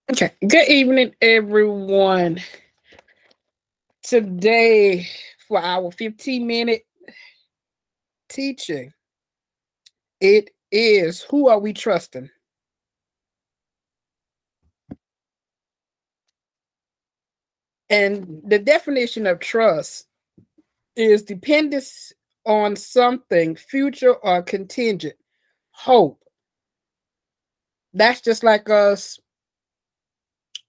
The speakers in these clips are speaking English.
Okay. Good evening, everyone. Today, for our 15-minute teaching, it is who are we trusting? And the definition of trust is dependence on something future or contingent. Hope. That's just like us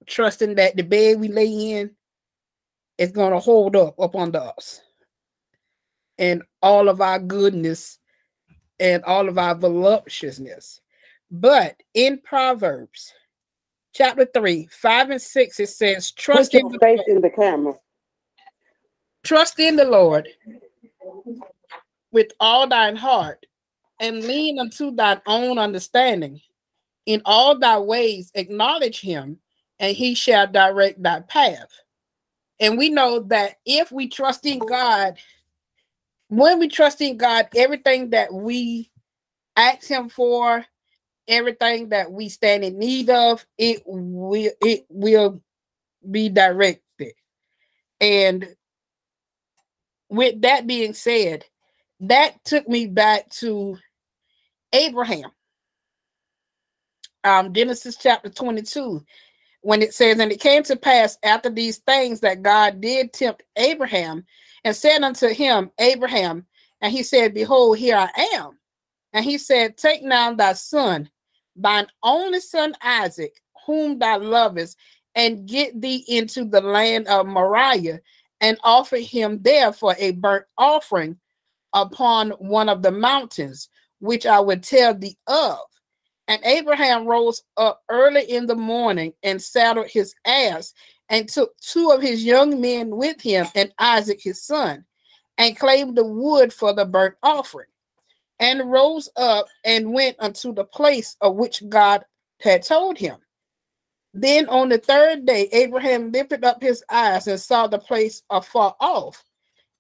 trusting that the bed we lay in is going to hold up under us. And all of our goodness and all of our voluptuousness. But in Proverbs chapter 3, 5 and 6, it says, Put your face in the camera. Trust in the Lord with all thine heart, and lean unto thine own understanding. In all thy ways acknowledge him, and he shall direct thy path. And we know that if we trust in God, when we trust in God, everything that we ask him for, everything that we stand in need of, it will be directed. And with that being said, that took me back to Abraham. Genesis chapter 22, when it says, and it came to pass after these things that God did tempt Abraham and said unto him, Abraham, and he said, behold, here I am. And he said, take now thy son, thine only son Isaac, whom thou lovest, and get thee into the land of Moriah, and offer him there for a burnt offering upon one of the mountains, which I will tell thee of. And Abraham rose up early in the morning and saddled his ass, and took two of his young men with him and Isaac his son, and clave the wood for the burnt offering, and rose up and went unto the place of which God had told him. Then on the third day, Abraham lifted up his eyes and saw the place afar off.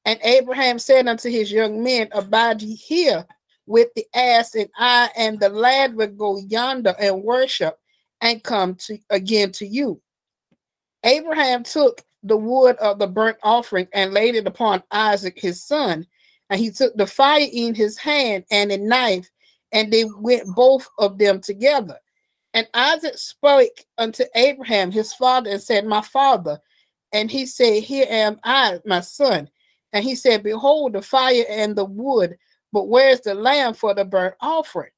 And Abraham said unto his young men, abide ye here with the ass, and I and the lad will go yonder and worship, and come again to you. Abraham took the wood of the burnt offering and laid it upon Isaac his son, and he took the fire in his hand and a knife, and they went both of them together. And Isaac spake unto Abraham his father and said, my father. And he said, here am I, my son. And he said, behold, the fire and the wood, but where's the lamb for the burnt offering?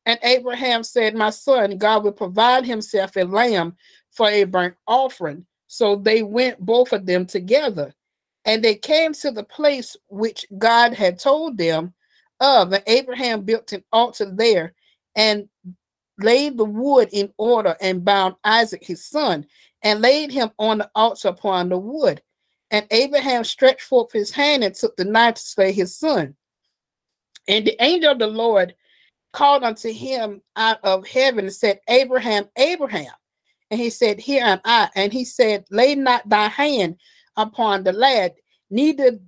And Abraham said, my son, God will provide himself a lamb for a burnt offering. So they went both of them together. And they came to the place which God had told them of. And Abraham built an altar there, and laid the wood in order, and bound Isaac his son, and laid him on the altar upon the wood. And Abraham stretched forth his hand and took the knife to slay his son. And the angel of the Lord called unto him out of heaven and said, Abraham, Abraham. And he said, here am I. And he said, lay not thy hand upon the lad, neither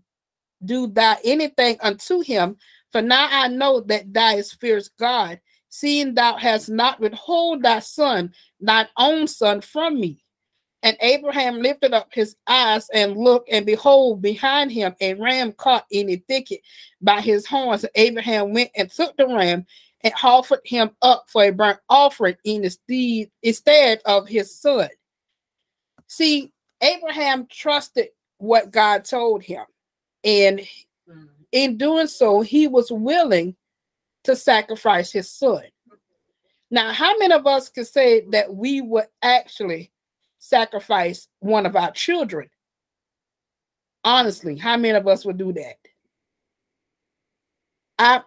do thou anything unto him, for now I know that thou fearest God, seeing thou hast not withhold thy son, thine own son, from me. And Abraham lifted up his eyes and looked, and behold, behind him a ram caught in a thicket by his horns. And Abraham went and took the ram and offered him up for a burnt offering instead of his son. See, Abraham trusted what God told him. And in doing so, he was willing to sacrifice his son. Now, how many of us could say that we would actually sacrifice one of our children? Honestly, how many of us would do that?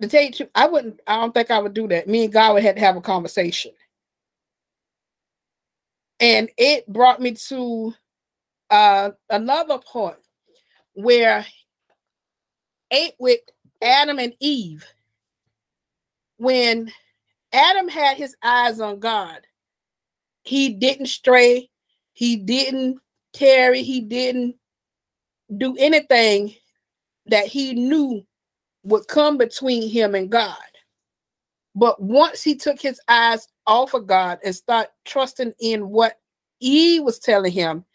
To tell you the truth, I don't think I would do that. Me and God would have to have a conversation. And it brought me to another point where with Adam and Eve, when Adam had his eyes on God, he didn't stray, he didn't tarry, he didn't do anything that he knew would come between him and God. But once he took his eyes off of God and started trusting in what he was telling him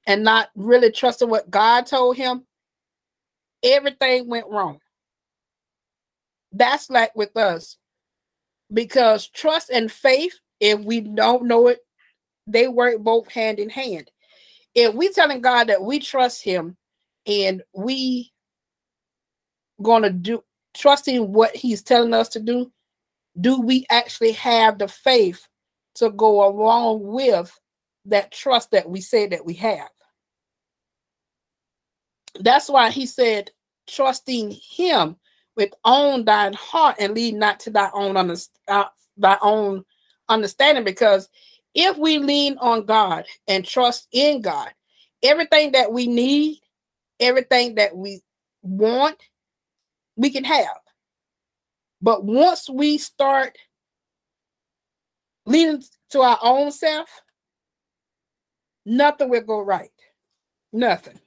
and not really trusting what God told him, everything went wrong. That's like with us, because trust and faith, if we don't know it, they work both hand in hand. If we telling God that we trust him and we gonna do trusting what he's telling us to do we actually have the faith to go along with that trust that we say that we have? That's why he said, trusting him with all thine heart and lead not to thy own understanding. Because if we lean on God and trust in God, everything that we need, everything that we want, we can have. But once we start leaning to our own self, nothing will go right. Nothing.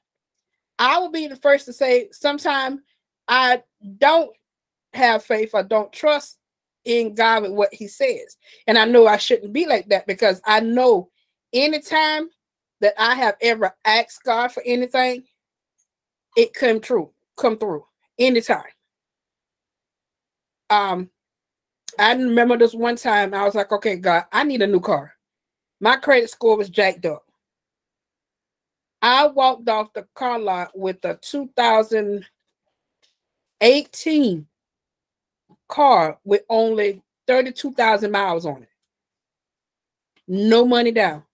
I will be the first to say sometimes I don't have faith or don't trust in God with what he says. And I know I shouldn't be like that, because I know anytime that I have ever asked God for anything, it come through anytime. I remember this one time I was like, okay, God, I need a new car. My credit score was jacked up. I walked off the car lot with a 2018 car with only 32,000 miles on it. No money down.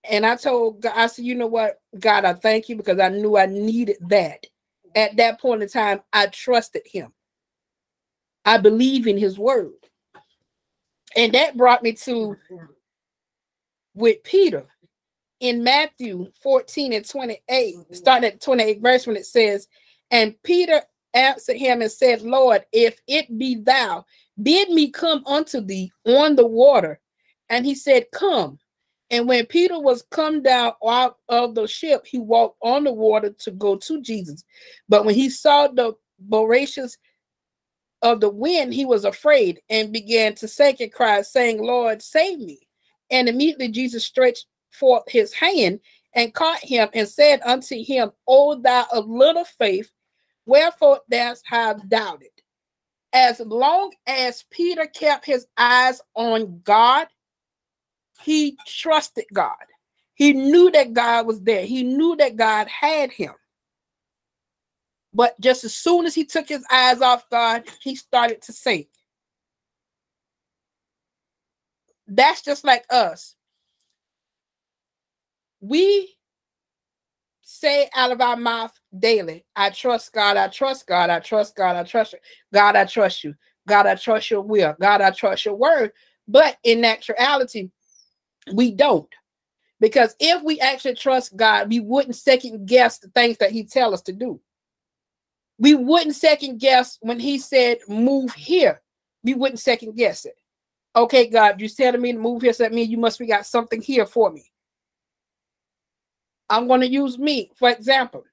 And I told God, I said, you know what, God, I thank you, because I knew I needed that. At that point in time, I trusted him. I believe in his word. And that brought me to with Peter in Matthew 14 and 28, starting at 28 verse, when it says, and Peter answered him and said, Lord, if it be thou, bid me come unto thee on the water. And he said, come. And when Peter was come down out of the ship, he walked on the water to go to Jesus. But when he saw the voracious of the wind, he was afraid and began to sink and cry, saying, Lord, save me. And immediately Jesus stretched forth his hand and caught him and said unto him, O thou of little faith, wherefore thou hast doubted? As long as Peter kept his eyes on God, he trusted God. He knew that God was there. He knew that God had him. But just as soon as he took his eyes off God, he started to sink. That's just like us. We say out of our mouth daily, I trust God, I trust God, I trust God, I trust you. God, I trust you. God, I trust your will. God, I trust your word. But in actuality, we don't. Because if we actually trust God, we wouldn't second guess the things that he tells us to do. We wouldn't second guess when he said, move here. We wouldn't second guess it. Okay, God, you said to me to move here, so that means you must be got something here for me. I'm going to use me, for example.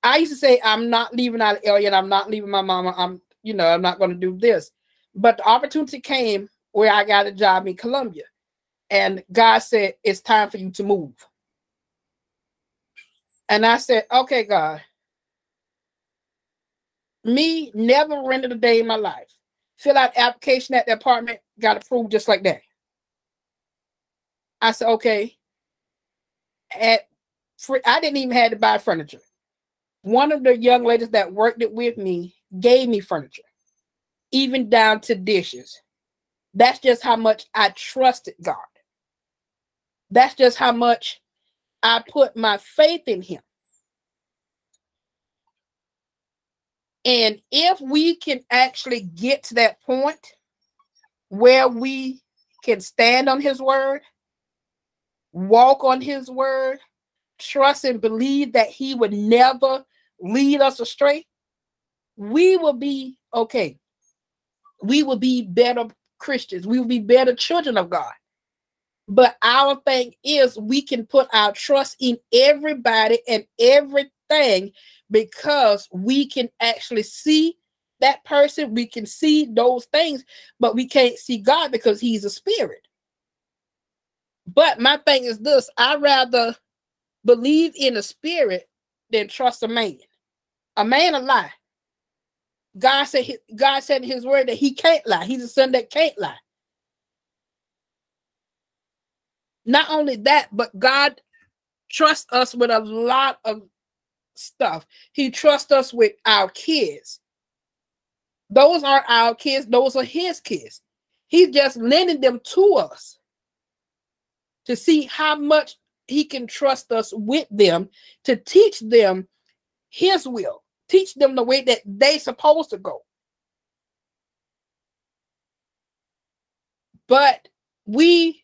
I used to say, I'm not leaving out of Elliot. I'm not leaving my mama. I'm not going to do this. But the opportunity came where I got a job in Columbia. And God said, it's time for you to move. And I said, okay, God. Me, never rented a day in my life. Fill out application at the apartment, got approved just like that. I said, okay. I didn't even have to buy furniture. One of the young ladies that worked it with me gave me furniture, even down to dishes. That's just how much I trusted God. That's just how much I put my faith in him. And if we can actually get to that point where we can stand on his word, walk on his word, trust and believe that he would never lead us astray, we will be okay. We will be better Christians. We will be better children of God. But our thing is, we can put our trust in everybody and everything, because we can actually see that person. We can see those things, but we can't see God because he's a spirit. But my thing is this: I rather believe in a spirit than trust a man. A man a lie. God said in his word that he can't lie. He's a son that can't lie. Not only that, but God trusts us with a lot of stuff. He trusts us with our kids. Those are our kids. Those are his kids. He's just lending them to us to see how much he can trust us with them, to teach them his will, teach them the way that they're supposed to go. But we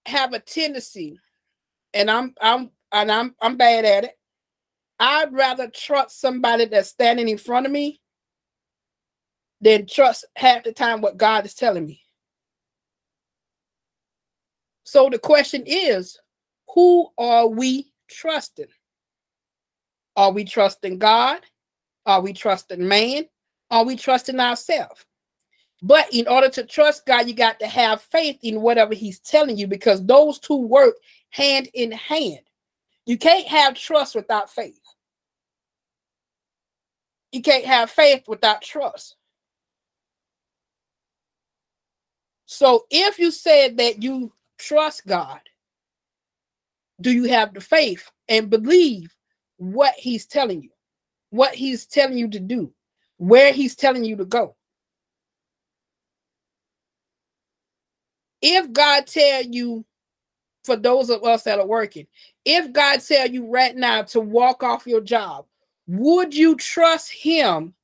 have a tendency, and I'm bad at it. I'd rather trust somebody that's standing in front of me than trust half the time what God is telling me. So the question is, who are we trusting? Are we trusting God? Are we trusting man? Are we trusting ourselves? But in order to trust God, you got to have faith in whatever he's telling you, because those two work hand in hand. You can't have trust without faith. You can't have faith without trust. So if you said that you trust God, do you have the faith and believe what he's telling you, what he's telling you to do, where he's telling you to go? If God tell you, for those of us that are working, if God tell you right now to walk off your job, would you trust him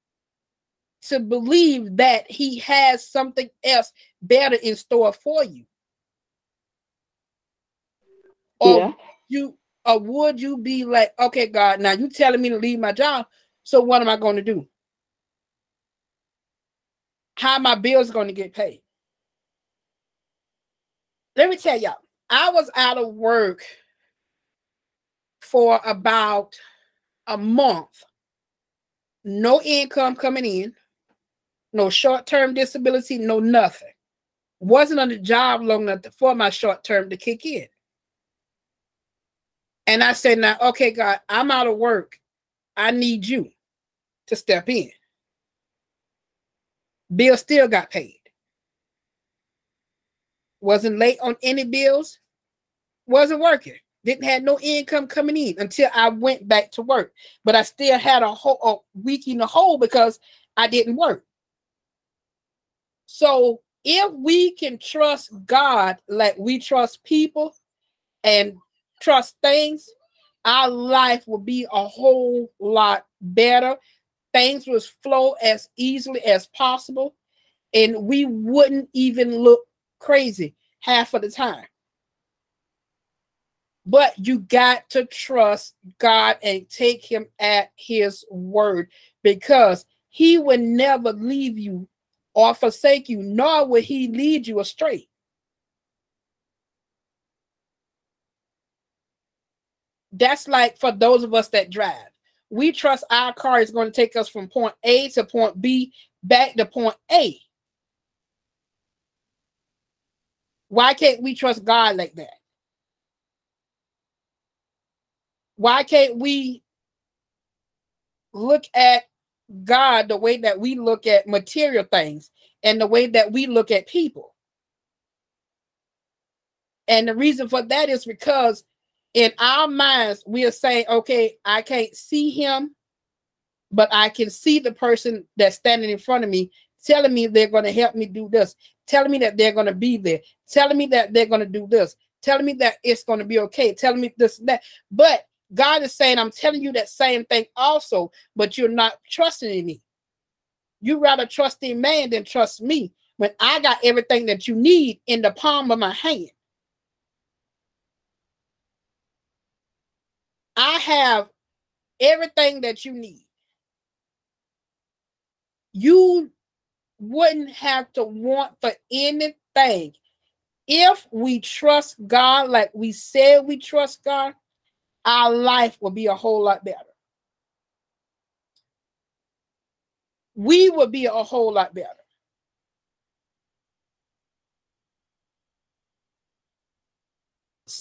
to believe that he has something else better in store for you? Or would you be like, okay, God, now you telling me to leave my job, so what am I going to do? How my bills going to get paid? Let me tell y'all, I was out of work for about a month. No income coming in, no short-term disability, no nothing. Wasn't on the job long enough for my short-term to kick in. And I said, now, okay, God, I'm out of work. I need you to step in. Bill still got paid. Wasn't late on any bills. Wasn't working. Didn't have no income coming in until I went back to work. But I still had a week in the hole because I didn't work. So if we can trust God like we trust people and trust things, our life will be a whole lot better. Things will flow as easily as possible, and we wouldn't even look crazy half of the time. But you got to trust God and take him at his word, because he will never leave you or forsake you, nor will he lead you astray. That's like for those of us that drive. We trust our car is going to take us from point A to point B, back to point A. Why can't we trust God like that? Why can't we look at God the way that we look at material things and the way that we look at people? And the reason for that is because in our minds, we are saying, okay, I can't see him, but I can see the person that's standing in front of me telling me they're going to help me do this, telling me that they're going to be there, telling me that they're going to do this, telling me that it's going to be okay, telling me this and that. But God is saying, I'm telling you that same thing also, but you're not trusting in me. You rather trust in man than trust me when I got everything that you need in the palm of my hand. I have everything that you need. You wouldn't have to want for anything. If we trust God like we said we trust God, our life will be a whole lot better. We will be a whole lot better.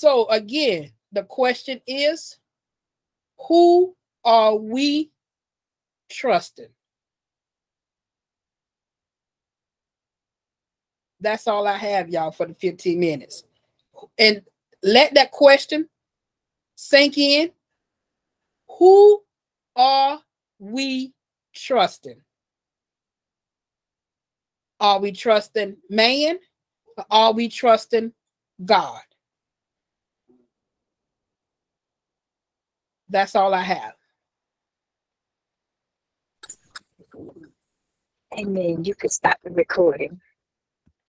So again, the question is, who are we trusting? That's all I have, y'all, for the 15 minutes. And let that question sink in. Who are we trusting? Are we trusting man? Or are we trusting God? That's all I have. Amen. You can stop the recording.